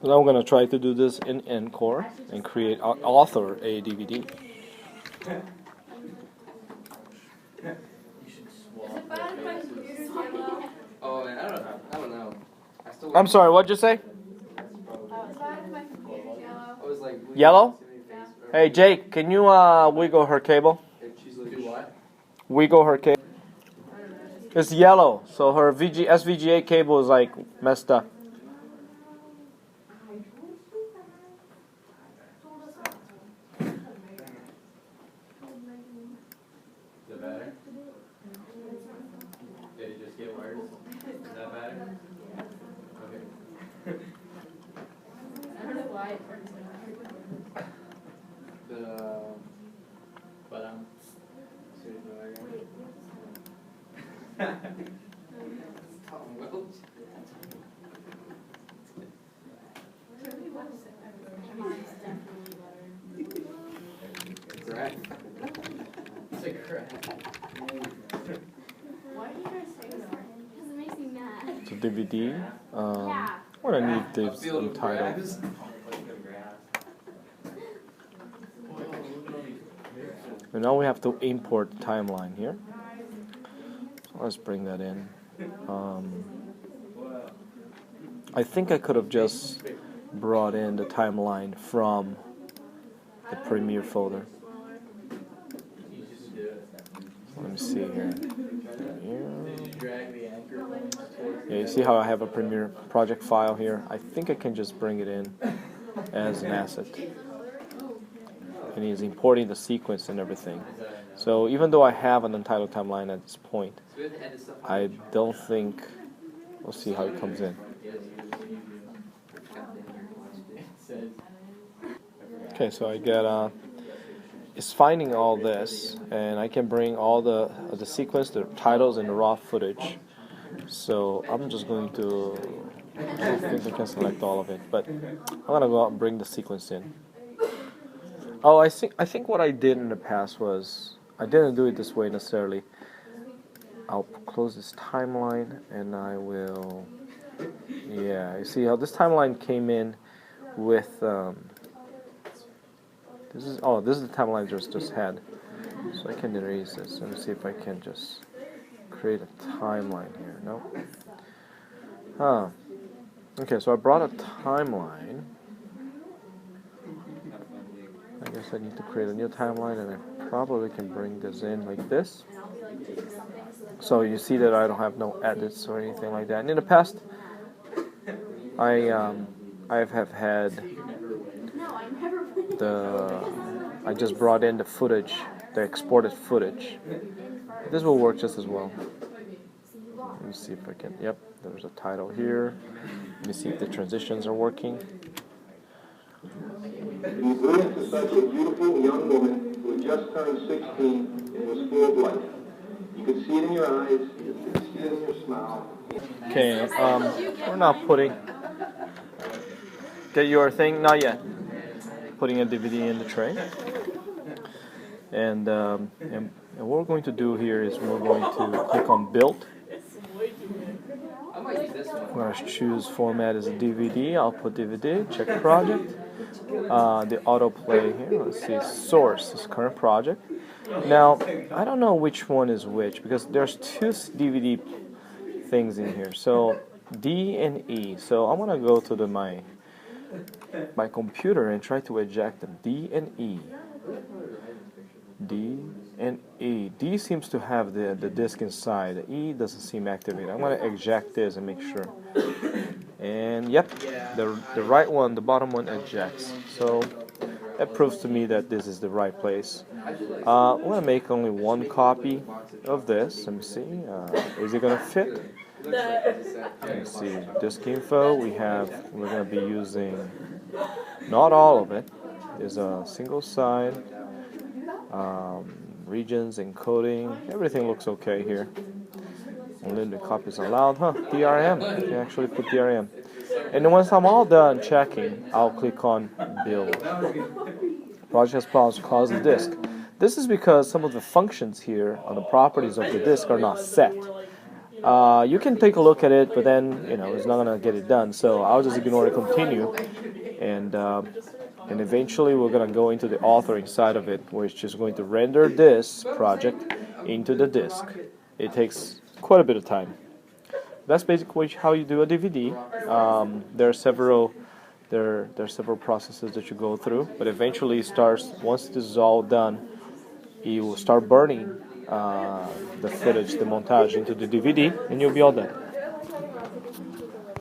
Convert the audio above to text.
Now I'm gonna try to do this in Encore and create author a DVD. Oh, and I don't know. I'm sorry, what'd you say? Yellow? Hey Jake, can you wiggle her cable? Wiggle her cable. It's yellow, so her SVGA cable is like messed up. Is it better? Did it just get worse? Is that better? Okay. I don't know why. But I'm. Tom Welch. Crack. It's a crack. Why do you guys say that? Because it makes me mad. It's a DVD. Yeah. What I need this untitled. And now we have to import the timeline here. So let's bring that in. I think I could have just brought in the timeline from the Premiere folder. Let me see here. Yeah, you see how I have a Premiere project file here? I think I can just bring it in as an asset. And he's importing the sequence and everything. So even though I have an untitled timeline at this point, I don't think, we'll see how it comes in. Okay, so I get, it's finding all this, and I can bring all the sequence, the titles, and the raw footage. So I'm just going to, I don't think I can select all of it, but I'm gonna go out and bring the sequence in. Oh, I think what I did in the past was, I didn't do it this way necessarily. I'll close this timeline and I will, yeah, you see how this timeline came in with, this is the timeline just had. So I can erase this. Let me see if I can just create a timeline here. No? Huh. Okay, so I brought a timeline. I guess I need to create a new timeline, and I probably can bring this in like this. So you see that I don't have no edits or anything like that. And in the past, I have had I just brought in the footage, the exported footage. This will work just as well. Let me see if I can. Yep, there's a title here. Let me see if the transitions are working. You bring to such a beautiful young woman who had just turned 16 and was full of life. You could see it in your eyes, you could see it in your smile. Okay, we're not putting. Get your thing? Not yet. Putting a DVD in the tray. And what we're going to do here is we're going to click on Build. I'm going to choose Format as a DVD. I'll put DVD. Check Project. The autoplay here. Let's see. Source is current project. Now I don't know which one is which because there's two DVD things in here. So D and E. So I'm gonna go to my computer and try to eject them. D and E. D and E. D seems to have the disk inside. The E doesn't seem activated. I'm gonna eject this and make sure. And yep, the right one, the bottom one ejects. So that proves to me that this is the right place. I'm gonna make only one copy of this. Let me see. Is it gonna fit? Let me see. Disk info. We're gonna be using not all of it. There's a single side. Regions, encoding. Everything looks okay here. Unlimited copies allowed. Huh? DRM. You can actually put DRM. And then once I'm all done checking, I'll click on Build. Project has problems caused the disk. This is because some of the functions here on the properties of the disk are not set. You can take a look at it, but then it's not gonna get it done. So I'll just ignore it, continue, and eventually we're gonna go into the authoring side of it, which is going to render this project into the disk. It takes quite a bit of time. That's basically how you do a DVD. There are several processes that you go through, but eventually it starts. Once this is all done, you will start burning the footage, the montage into the DVD, and you'll be all done.